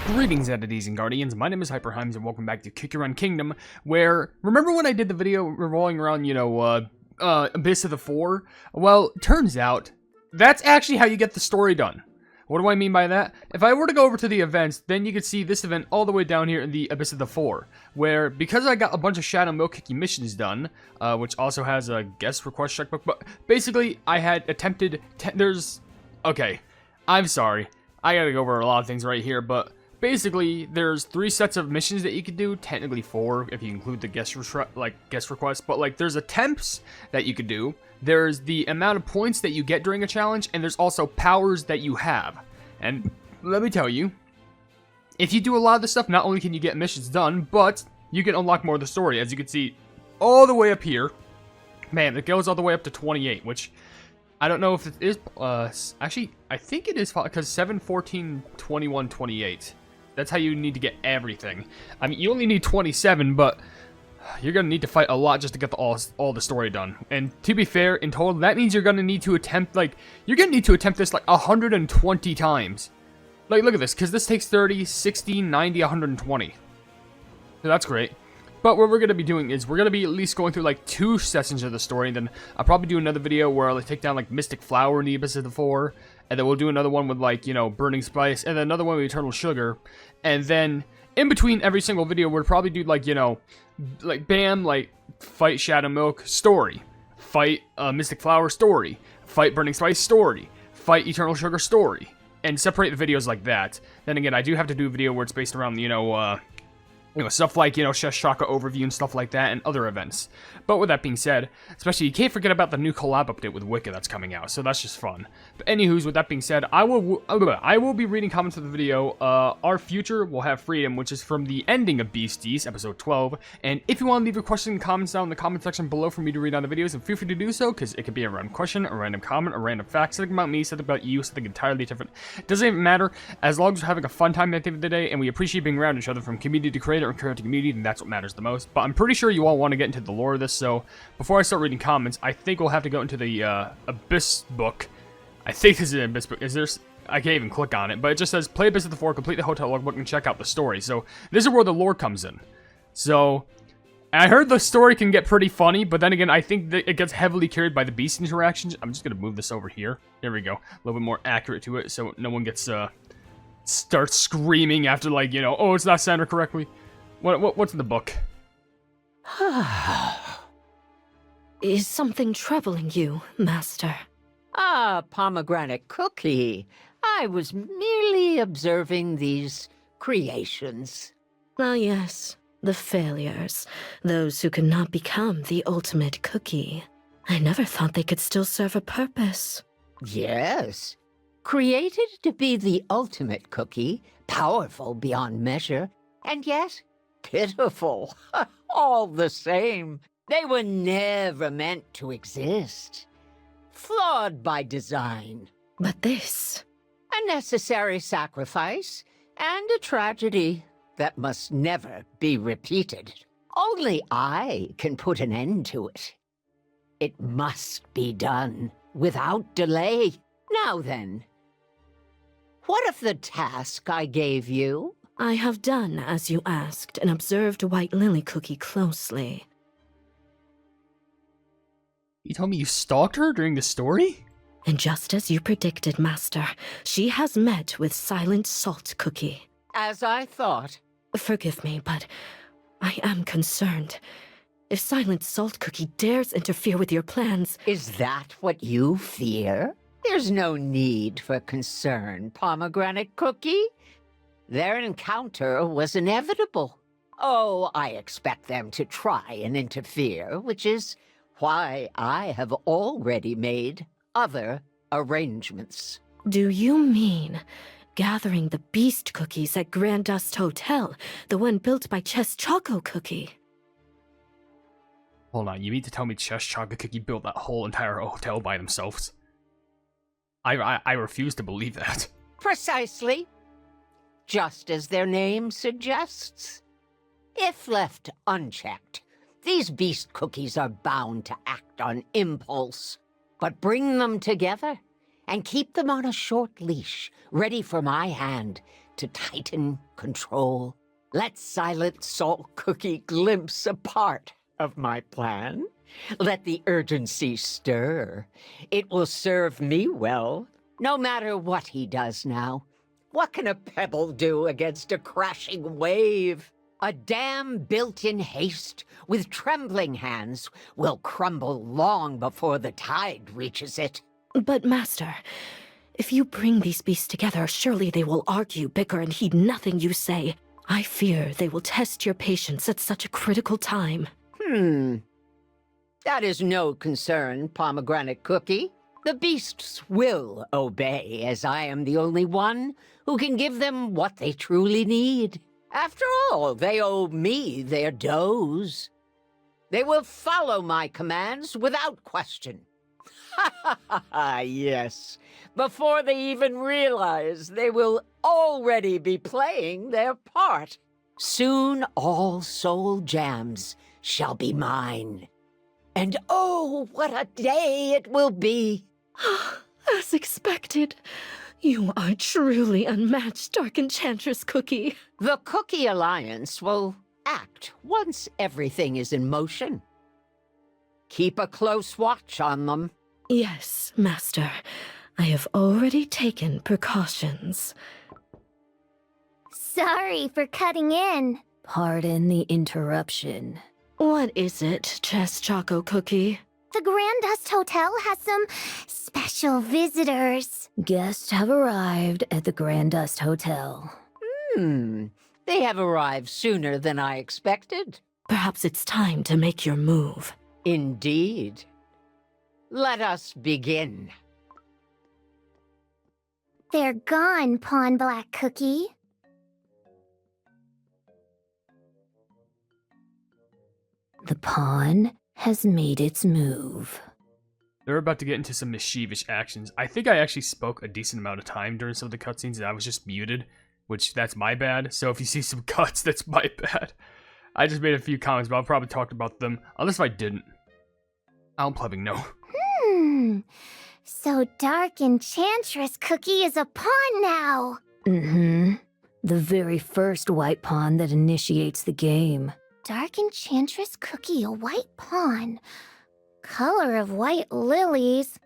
Greetings, entities and guardians. My name is HyperHimes, and welcome back to Kick Your Run Kingdom. Where remember when I did the video revolving around, Abyss of the Four? Well, turns out that's actually how you get the story done. What do I mean by that? If I were to go over to the events, then you could see this event all the way down here in the Abyss of the Four, where because I got a bunch of Shadow Milk Cookie missions done, which also has a guest request checkbook, but basically I had attempted. Okay, I'm sorry. I gotta go over a lot of things right here, but basically, there's 3 sets of missions that you could do. Technically 4 if you include the guest requests. But there's attempts that you could do. There's the amount of points that you get during a challenge, and there's also powers that you have. And let me tell you, if you do a lot of this stuff, not only can you get missions done, but you can unlock more of the story. As you can see, all the way up here, man, it goes all the way up to 28, which I don't know if it is. Actually, I think it is because 7, 14, 21, 28. That's how you need to get everything. I mean, you only need 27, but you're going to need to fight a lot just to get all the story done. And to be fair, in total, that means you're going to need to attempt, you're going to need to attempt this, 120 times. Look at this, because this takes 30, 60, 90, 120. So that's great. But what we're going to be doing is we're going to be at least going through, 2 sessions of the story, and then I'll probably do another video where I'll take down, Mystic Flower in the Abyss of the Four, and then we'll do another one with, Burning Spice, and then another one with Eternal Sugar, and then in between every single video, we'll probably do, fight Shadow Milk, story, fight Mystic Flower, story, fight Burning Spice, story, fight Eternal Sugar, story, and separate the videos like that. Then again, I do have to do a video where it's based around, stuff like, Chess Chakra overview and stuff like that, and other events. But with that being said, especially, you can't forget about the new collab update with Wicca that's coming out, so that's just fun. But anywho's, with that being said, I will be reading comments of the video. Our future will have freedom, which is from the ending of Beasties, episode 12, and if you want to leave your question and comments down in the comment section below for me to read on the videos, and feel free to do so, because it could be a random question, a random comment, a random fact, something about me, something about you, something entirely different. It doesn't even matter, as long as we're having a fun time at the end of the day, and we appreciate being around each other from community to creator and creator to community, and that's what matters the most. But I'm pretty sure you all want to get into the lore of this, so before I start reading comments, I think we'll have to go into the Abyss book. I think this is an Abyss book. I can't even click on it, but it just says, play Abyss of the Four, complete the hotel logbook, and check out the story. So this is where the lore comes in. So I heard the story can get pretty funny, but then again, I think that it gets heavily carried by the beast interactions. I'm just going to move this over here. There we go. A little bit more accurate to it, so no one gets, starts screaming after, oh, it's not centered correctly. What's in the book? Is something troubling you, Master? Ah, pomegranate cookie. I was merely observing these creations. Ah, yes. The failures. Those who could not become the ultimate cookie. I never thought they could still serve a purpose. Yes. Created to be the ultimate cookie, powerful beyond measure, and yet pitiful. All the same. They were never meant to exist. Flawed by design. But this... A necessary sacrifice, and a tragedy that must never be repeated. Only I can put an end to it. It must be done, without delay. Now then, what of the task I gave you? I have done as you asked, and observed White Lily Cookie closely. You told me you stalked her during the story? And just as you predicted, Master, she has met with Silent Salt Cookie. As I thought. Forgive me, but I am concerned. If Silent Salt Cookie dares interfere with your plans... Is that what you fear? There's no need for concern, Pomegranate Cookie. Their encounter was inevitable. Oh, I expect them to try and interfere, which is why I have already made other arrangements. Do you mean gathering the beast cookies at Grand Dust Hotel, the one built by Chess Choco Cookie? Hold on, you mean to tell me Chess Choco Cookie built that whole entire hotel by themselves? I refuse to believe that. Precisely. Just as their name suggests. If left unchecked, these beast cookies are bound to act on impulse. But bring them together and keep them on a short leash, ready for my hand to tighten control. Let Silent Salt Cookie glimpse a part of my plan. Let the urgency stir. It will serve me well, no matter what he does now. What can a pebble do against a crashing wave? A dam built in haste, with trembling hands, will crumble long before the tide reaches it. But, Master, if you bring these beasts together, surely they will argue, bicker, and heed nothing you say. I fear they will test your patience at such a critical time. That is no concern, Pomegranate Cookie. The beasts will obey, as I am the only one who can give them what they truly need. After all, they owe me their does. They will follow my commands without question. Yes. Before they even realize, they will already be playing their part. Soon all soul jams shall be mine. And oh, what a day it will be! As expected, you are truly unmatched, Dark Enchantress Cookie. The Cookie Alliance will act once everything is in motion. Keep a close watch on them. Yes, Master. I have already taken precautions. Sorry for cutting in. Pardon the interruption. What is it, Chess Choco Cookie? The Grand Dust Hotel has some special visitors. Guests have arrived at the Grand Dust Hotel. They have arrived sooner than I expected. Perhaps it's time to make your move. Indeed. Let us begin. They're gone, Pawn Black Cookie. The pawn has made its move. They're about to get into some mischievous actions. I think I actually spoke a decent amount of time during some of the cutscenes and I was just muted, which that's my bad. So if you see some cuts, that's my bad. I just made a few comments, but I'll probably talk about them, unless if I didn't. I don't probably know. So Dark Enchantress Cookie is a pawn now. The very first white pawn that initiates the game. Dark Enchantress Cookie, a white pawn. Color of white lilies.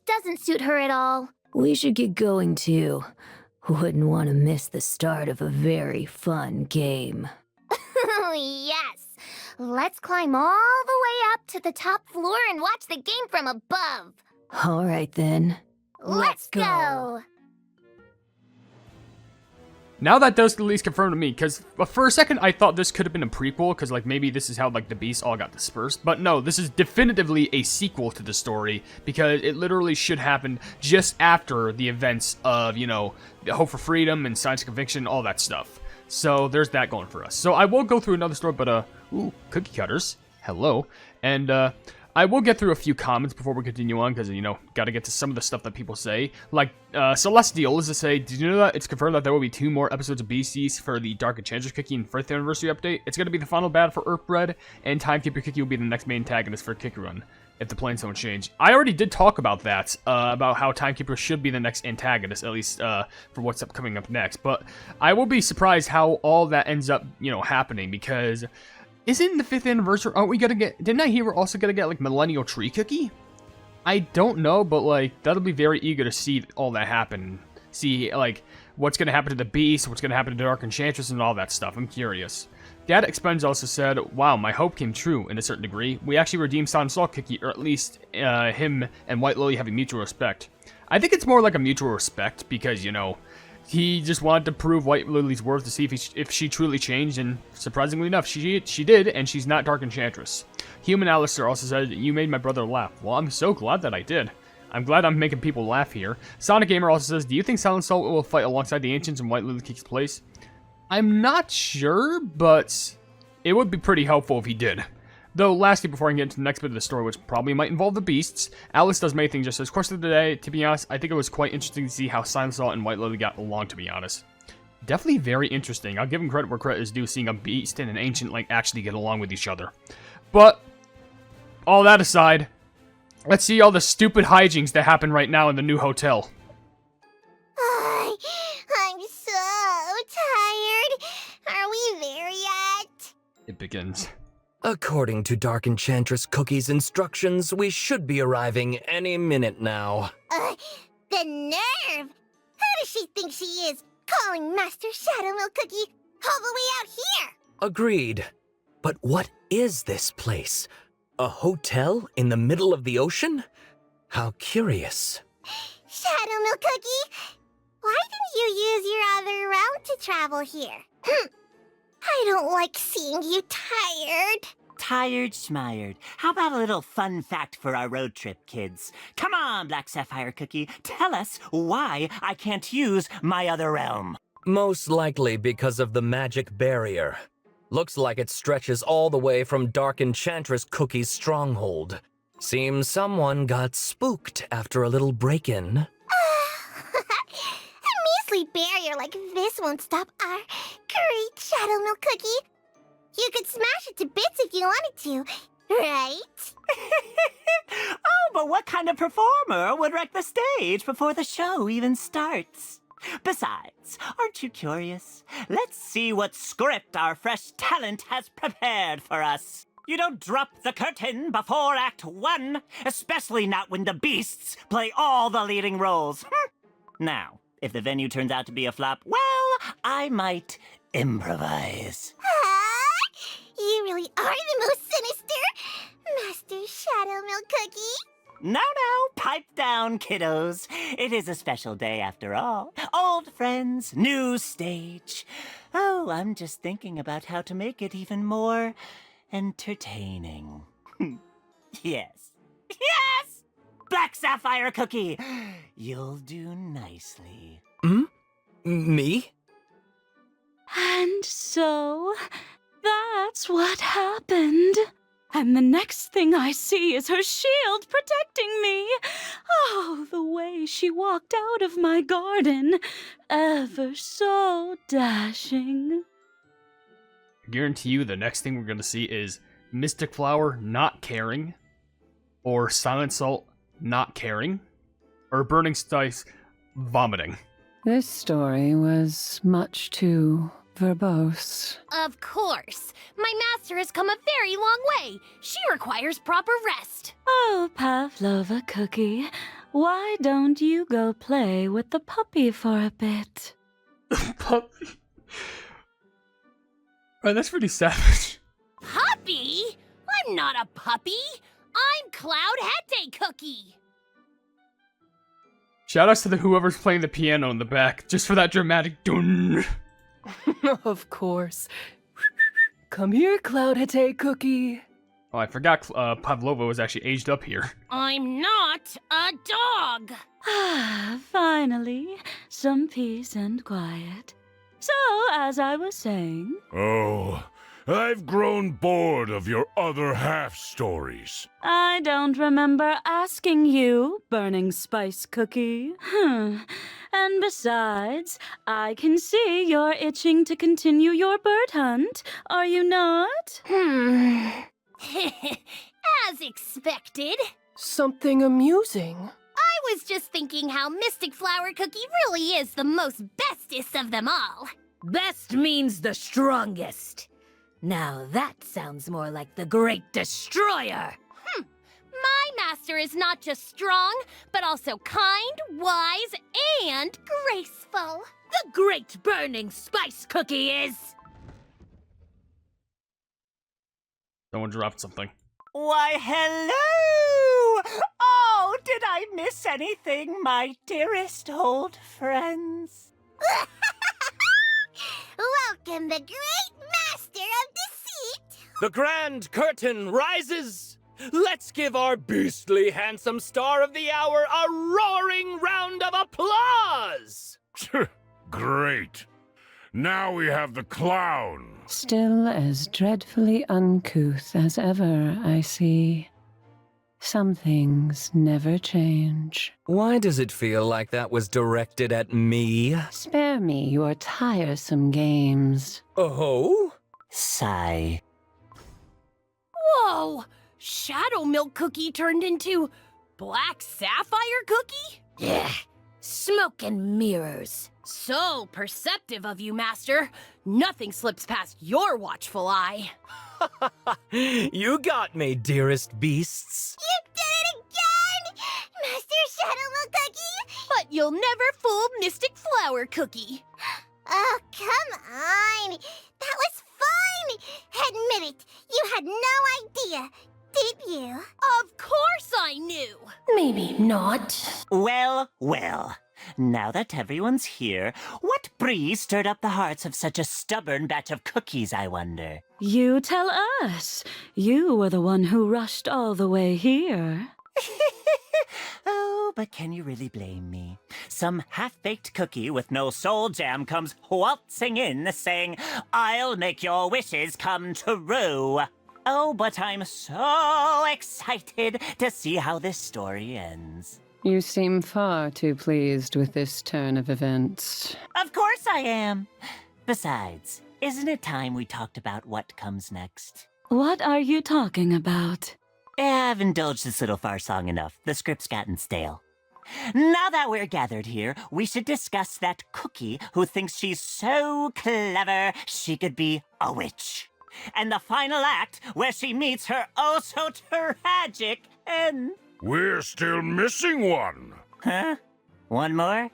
Doesn't suit her at all. We should get going too. Wouldn't want to miss the start of a very fun game. Yes. Let's climb all the way up to the top floor and watch the game from above. All right then. Let's go. Now that those at least confirmed to me, because for a second I thought this could have been a prequel, because like maybe this is how like the beasts all got dispersed, but no, this is definitively a sequel to the story, because it literally should happen just after the events of, you know, the Hope for Freedom and Science Conviction, all that stuff. So there's that going for us. So I will go through another story, but ooh, cookie cutters, hello, and I will get through a few comments before we continue on, because, you know, gotta get to some of the stuff that people say. Like, Celestial is to say, did you know that it's confirmed that there will be 2 more episodes of Beasties for the Dark Enchantress Cookie and 5th Anniversary update? It's gonna be the final battle for Earthbread, and Timekeeper Cookie will be the next main antagonist for Cookie Run, if the plans don't change. I already did talk about that, about how Timekeeper should be the next antagonist, at least, for what's coming up next. But I will be surprised how all that ends up, you know, happening, because isn't the 5th anniversary, aren't we gonna get, didn't I hear we're also gonna get, like, Millennial Tree Cookie? I don't know, but, like, that'll be very eager to see all that happen. See, like, what's gonna happen to the Beast, what's gonna happen to Dark Enchantress, and all that stuff. I'm curious. Dad Expends also said, wow, my hope came true in a certain degree. We actually redeemed Silent Salt Cookie, or at least him and White Lily having mutual respect. I think it's more like a mutual respect, because, you know, he just wanted to prove White Lily's worth to see if she truly changed, and surprisingly enough, she did, and she's not Dark Enchantress. Human Alistair also said, you made my brother laugh. Well, I'm so glad that I did. I'm glad I'm making people laugh here. Sonic Gamer also says, do you think Silent Salt will fight alongside the Ancients and White Lily takes place? I'm not sure, but it would be pretty helpful if he did. Though, lastly, before I get into the next bit of the story, which probably might involve the Beasts, Alice does many things just as question of the day. To be honest, I think it was quite interesting to see how Silent Salt and White Lily got along, to be honest. Definitely very interesting. I'll give him credit where credit is due, seeing a Beast and an Ancient, like, actually get along with each other. But, all that aside, let's see all the stupid hijinks that happen right now in the new hotel. I'm so It begins. According to Dark Enchantress Cookie's instructions, we should be arriving any minute now. The nerve! Who does she think she is, calling Master Shadow Milk Cookie all the way out here? Agreed. But what is this place? A hotel in the middle of the ocean? How curious. Shadow Milk Cookie, why didn't you use your other realm to travel here? I don't like seeing you tired. Tired schmired. How about a little fun fact for our road trip, kids? Come on, Black Sapphire Cookie, tell us why I can't use my other realm. Most likely because of the magic barrier. Looks like it stretches all the way from Dark Enchantress Cookie's stronghold. Seems someone got spooked after a little break-in. A measly barrier like this won't stop our great Shadow Milk Cookie. You could smash it to bits if you wanted to, right? Oh, but what kind of performer would wreck the stage before the show even starts? Besides, aren't you curious? Let's see what script our fresh talent has prepared for us. You don't drop the curtain before Act 1, especially not when the beasts play all the leading roles. Now, if the venue turns out to be a flop, well, I might improvise. You really are the most sinister, Master Shadow Milk Cookie. No, pipe down, kiddos. It is a special day after all. Old friends, new stage. Oh, I'm just thinking about how to make it even more entertaining. Yes. Yes! Black Sapphire Cookie, you'll do nicely. Me? And so, that's what happened. And the next thing I see is her shield protecting me. Oh, the way she walked out of my garden. Ever so dashing. I guarantee you the next thing we're going to see is Mystic Flower not caring, or Silent Salt not caring, or Burning Spice vomiting. This story was much too verbose. Of course. My master has come a very long way. She requires proper rest. Oh, Pavlova Cookie, why don't you go play with the puppy for a bit? Puppy? Right, that's pretty savage. Puppy? I'm not a puppy. I'm Cloud Hete Cookie. Shoutouts to whoever's playing the piano in the back, just for that dramatic dun. Of course. Come here, Cloud Hete Cookie. Oh, I forgot Pavlova was actually aged up here. I'm not a dog. Ah, finally, some peace and quiet. So, as I was saying... Oh, I've grown bored of your other half stories. I don't remember asking you, Burning Spice Cookie. And besides, I can see you're itching to continue your bird hunt, are you not? As expected. Something amusing. I was just thinking how Mystic Flower Cookie really is the most bestest of them all. Best means the strongest. Now that sounds more like the Great Destroyer. My master is not just strong, but also kind, wise, and graceful. The Great Burning Spice Cookie is... Someone dropped something. Why, hello! Oh, did I miss anything, my dearest old friends? Welcome, the great master of deceit. The grand curtain rises! Let's give our beastly handsome star of the hour a roaring round of applause! Great. Now we have the clown. Still as dreadfully uncouth as ever, I see. Some things never change. Why does it feel like that was directed at me? Spare me your tiresome games. Oh? Sigh. Whoa! Shadow Milk Cookie turned into Black Sapphire Cookie? Yeah, smoke and mirrors. So perceptive of you, Master. Nothing slips past your watchful eye. You got me, dearest beasts. You did it again! Master Shadow Cookie! But you'll never fool Mystic Flower Cookie. Oh, come on! That was fun! Admit it, you had no idea, did you? Of course I knew. Maybe not. Well, well. Now that everyone's here, what breeze stirred up the hearts of such a stubborn batch of cookies, I wonder? You tell us. You were the one who rushed all the way here. Oh, but can you really blame me? Some half-baked cookie with no soul jam comes waltzing in saying, "I'll make your wishes come true." Oh, but I'm so excited to see how this story ends. You seem far too pleased with this turn of events. Of course I am. Besides, isn't it time we talked about what comes next? What are you talking about? I've indulged this little farce long enough. The script's gotten stale. Now that we're gathered here, we should discuss that cookie who thinks she's so clever she could be a witch. And the final act where she meets her oh-so-tragic end. We're still missing one. Huh? One more?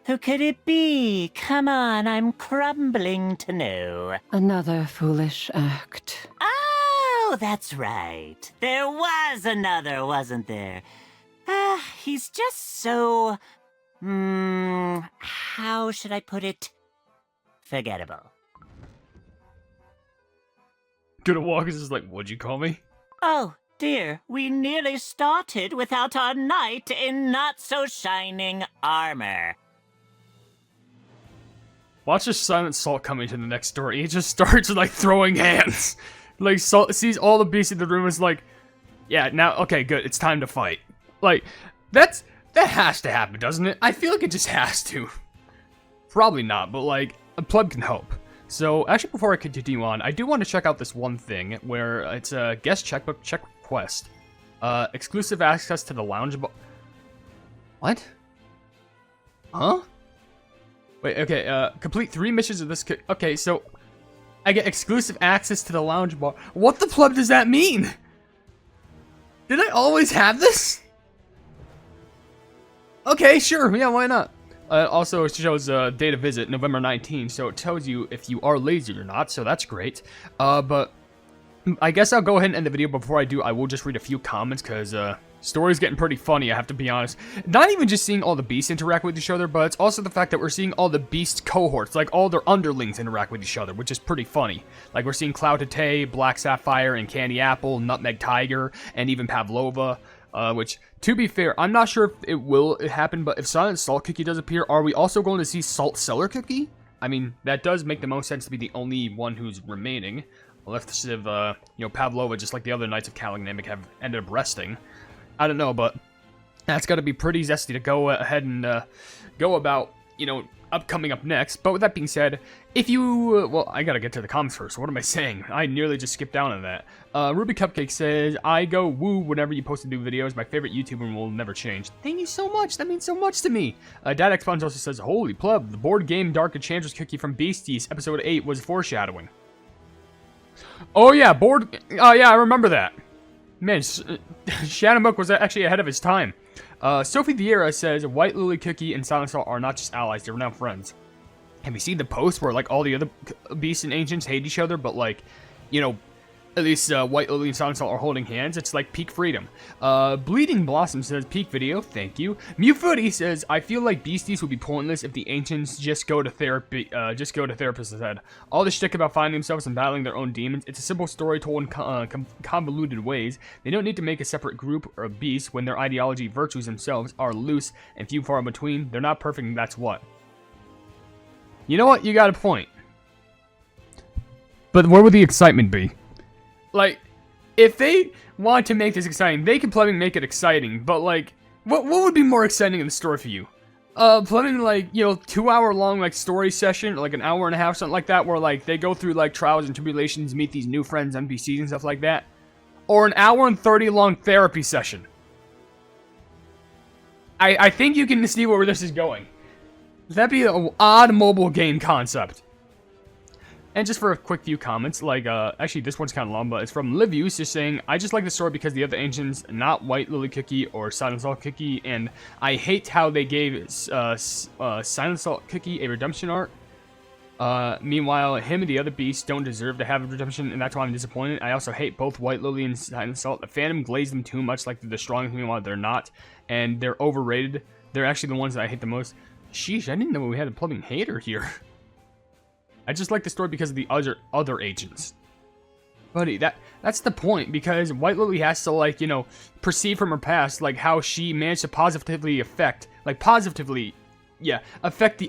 Who could it be? Come on, I'm crumbling to know. Another foolish act. Oh, that's right. There was another, wasn't there? He's just so... how should I put it? Forgettable. Gonna walk is just like, what'd you call me? Oh, dear, we nearly started without our knight in not-so-shining armor. Watch this Silent Salt coming to the next door. He just starts like throwing hands. Like Salt sees all the beasts in the room and is like, yeah, now okay, good, it's time to fight. Like, that has to happen, doesn't it? I feel like it just has to. Probably not, but like, a pleb can help. So, actually, before I continue on, I do want to check out this one thing where it's a guest checkbook check request. Exclusive access to the lounge bar. What? Huh? Wait, okay, complete 3 missions of this. Okay, so I get exclusive access to the lounge bar. What the pleb does that mean? Did I always have this? Okay, sure, yeah, why not? Also, it shows date of visit, November 19th, so it tells you if you are lazy or not, so that's great. But I guess I'll go ahead and end the video. Before I do, I will just read a few comments, because story's getting pretty funny, I have to be honest. Not even just seeing all the beasts interact with each other, but it's also the fact that we're seeing all the beast cohorts, like all their underlings interact with each other, which is pretty funny. Like, we're seeing Cloud Tate, Black Sapphire, and Candy Apple, Nutmeg Tiger, and even Pavlova. Which, to be fair, I'm not sure if it will happen, but if Silent Salt Cookie does appear, are we also going to see Salt Cellar Cookie? I mean, that does make the most sense to be the only one who's remaining. Unless if, Pavlova, just like the other Knights of Kalinamic, have ended up resting. I don't know, but that's got to be pretty zesty to go ahead and go about, coming up next. But with that being said, if you... well, I gotta get to the comments first. What am I saying? I nearly just skipped down on that. Ruby Cupcake says, I go woo whenever you post new videos. My favorite YouTuber will never change. Thank you so much. That means so much to me. Dad X Sponge also says, holy pleb, the board game Dark Enchantress Cookie from Beasties, episode 8 was foreshadowing. Oh yeah, oh yeah, I remember that. Man, Shadowbook was actually ahead of his time. Sophie Vieira says, White Lily Cookie and Silent Salt are not just allies, they're now friends. Have you seen the post where, like, all the other beasts and ancients hate each other, but, like, at least White Lily and Silent Salt are holding hands? It's like peak freedom. Bleeding Blossom says, peak video, thank you. Mewfooty says, I feel like beasties would be pointless if the ancients just go to therapy, therapists instead. All the shtick about finding themselves and battling their own demons, it's a simple story told in convoluted ways. They don't need to make a separate group or a beast when their ideology virtues themselves are loose and few far in between. They're not perfect, and that's what. You know what? You got a point. But where would the excitement be? Like, if they want to make this exciting, they could probably make it exciting, but, like, what would be more exciting in the story for you? Planning, like, 2-hour-long, like, story session, or, like, an hour and a half, something like that, where, like, they go through, like, trials and tribulations, meet these new friends, NPCs, and stuff like that? Or an hour and 30-long therapy session? I think you can see where this is going. That'd be an odd mobile game concept. And just for a quick few comments, like, actually this one's kind of long, but it's from Livius, just saying, I just like the story because the other ancients, not White Lily Cookie or Silent Salt Cookie, and I hate how they gave Silent Salt Cookie a redemption arc. Meanwhile, him and the other beasts don't deserve to have a redemption, and that's why I'm disappointed. I also hate both White Lily and Silent Salt. The fandom glazed them too much, like they're the strongest, meanwhile they're not, and they're overrated. They're actually the ones that I hate the most. Sheesh, I didn't know we had a plumbing hater here. I just like the story because of the other agents. Buddy, that's the point, because White Lily has to, like, you know, perceive from her past, like, how she managed to positively affect the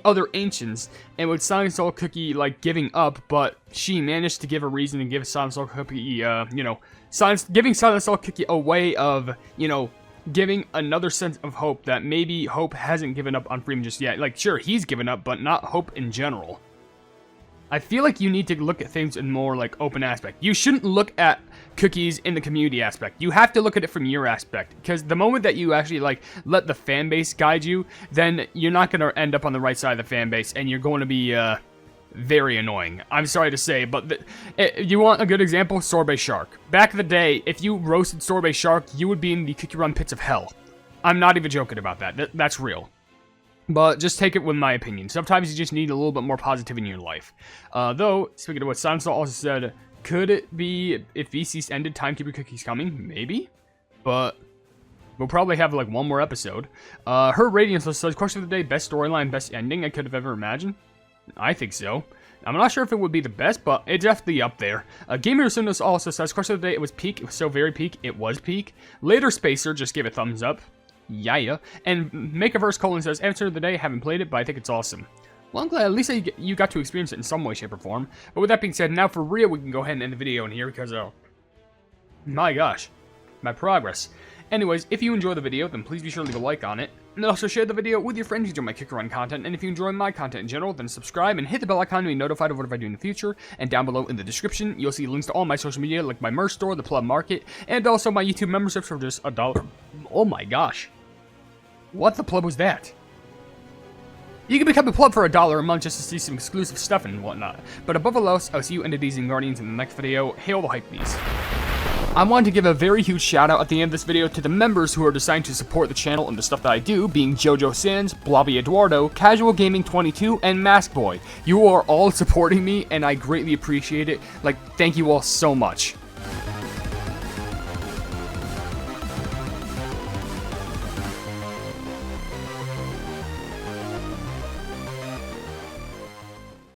other ancients, and with Silent Salt Cookie, like, giving up, but she managed to give a reason to give Silent Salt Cookie, giving Silent Salt Cookie a way of, you know, giving another sense of hope that maybe Hope hasn't given up on Freeman just yet. Like, sure, he's given up, but not Hope in general. I feel like you need to look at things in more, like, open aspect. You shouldn't look at cookies in the community aspect. You have to look at it from your aspect, because the moment that you actually, like, let the fan base guide you, then you're not going to end up on the right side of the fan base, and you're going to be, very annoying. I'm sorry to say, but you want a good example? Sorbet Shark. Back in the day, if you roasted Sorbet Shark, you would be in the Cookie Run pits of hell. I'm not even joking about that. That's real. But just take it with my opinion. Sometimes you just need a little bit more positivity in your life. Though, speaking of what Silent Salt also said, could it be if VC's ended, Timekeeper Cookie's coming? Maybe. But we'll probably have like one more episode. Her Radiance says, question of the day, best storyline, best ending I could have ever imagined? I think so. I'm not sure if it would be the best, but it's definitely up there. Gamer Sunos also says, question of the day, it was peak. It was so very peak. It was peak. Later Spacer just gave a thumbs up. Yeah. And Makeaverse Colon says, answer of the day, haven't played it, but I think it's awesome. Well, I'm glad at least you got to experience it in some way, shape, or form. But with that being said, now for real, we can go ahead and end the video in here because, my gosh, my progress. Anyways, if you enjoy the video, then please be sure to leave a like on it. And also share the video with your friends who enjoy my Kick Run content. And if you enjoy my content in general, then subscribe and hit the bell icon to be notified of whatever I do in the future. And down below in the description, you'll see links to all my social media, like my merch store, the Plub Market, and also my YouTube memberships for just $1. Oh my gosh. What the plug was that? You can become a plug for $1 a month just to see some exclusive stuff and whatnot. But above all else, I'll see you Entities and Guardians in the next video. Hail the Hypenese. I wanted to give a very huge shout out at the end of this video to the members who are deciding to support the channel and the stuff that I do, being Jojo Sands, Blobby Eduardo, Casual Gaming 22, and Mask Boy. You are all supporting me, and I greatly appreciate it. Like, thank you all so much.